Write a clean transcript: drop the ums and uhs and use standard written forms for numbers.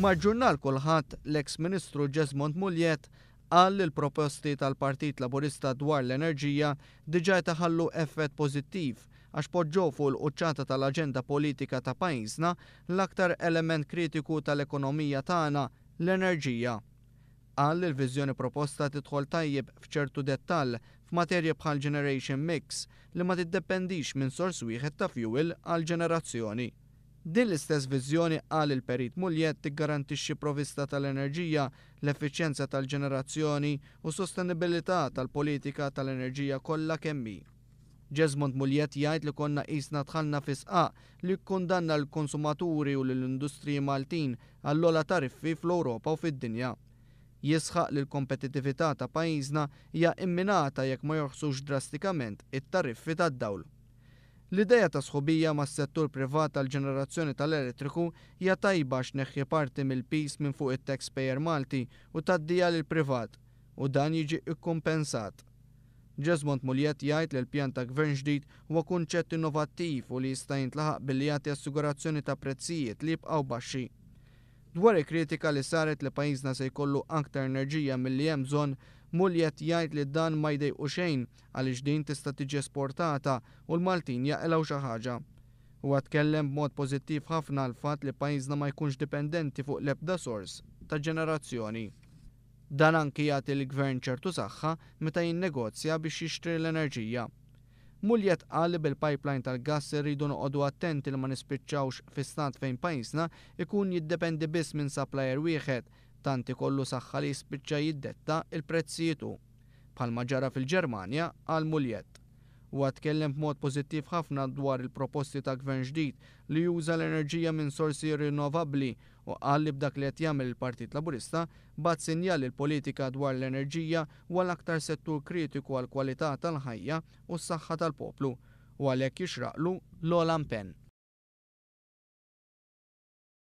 Mar-ġurnal kulħadd l-eks Ministru Jesmond Muljet qal li l-proposti tal-Partit Laburista dwar l-enerġija diġà taħallu effett pożittiv għax poġġew fuq il-quċċata tal-aġenda politika ta' pajjiżna l-aktar element kritiku tal-ekonomija tagħna, l-enerġija. Qal li l-viżjoni proposta tidħol tajjeb f'ċertu dettall f'materji bħal generation mix li ma tiddependix minn sors wieħed ta' fuel għal ġenerazzjoni. Din l-istess viżjoni qal il-Perit Muljet tiggarantixxi provvista tal-enerġija, l-effiċjenza tal-ġenerazzjoni u sostenibilità tal-politika tal-enerġija kollha kemm hi. Jesmond Muljet jgħid li konna qisna dħalna fi sqaq li kkundanna l-konsumaturi u l-industriji Maltin għall-ogħla tariffi fl-Ewropa u fid-dinja. Jisħaq li l-kompetittività ta' pajjiżna hija imminata jekk ma jorħsux drastikament it-tariffi tad-dawl. L-idea ta' sħubija mas-settur privat tal-ġenerazzjoni tal-elettriku hija tajba x'neħħi parti mill-pis minn fuq it-taxpayer Malti u tgħaddija lil privat u dan jiġi kkumpensat. Jesmond Muljet jgħid li l-pjan ta' gvern ġdid huwa kunċett innovattiv u li jista' jintlaħaq billi jagħti assigurazzjoni ta' prezzijiet li jibqgħu baxxi. Dwar il-kritika li saret li pajjiżna se jkollu aktar enerġija milli hemm bżonn, Muljet jgħid li dan ma jdejqu xejn għaliex din tista' tiġi esportata u l-Maltin jaqilgħu xi ħaġa. Huwa tkellem b'mod pożittiv ħafna għal fatt li pajjiżna ma jkunx dipendenti fuq l-ebda sors ta' ġenerazzjoni. Dan anki jagħti l-Gvern ċertu saħħa meta jinnegozja biex jixtri l-enerġija. Muljet qal li bil-pipeline tal-gass irridu noqogħdu attenti li ma nispiċċawx fi stat fejn pajjiżna ikun jiddependi biss minn supplier wieħed tant ikollu saħħa li jispiċċa jiddetta il-prezzijiet bħalma ġara fil-Ġermanja qal Muljet. Huwa tkellem b'mod pożittiv ħafna dwar il-proposti ta' gvern ġdid li juża l-enerġija minn sorsi rinnovabbli u qal li b'dak li qed jagħmel il-Partit Laburista bagħat sinjal il-politika dwar l-enerġija huwa l-aktar settur kritiku għall kwalità tal-ħajja u s-saħħa tal-poplu u għalhekk jixraqlu l-ogħla impenn.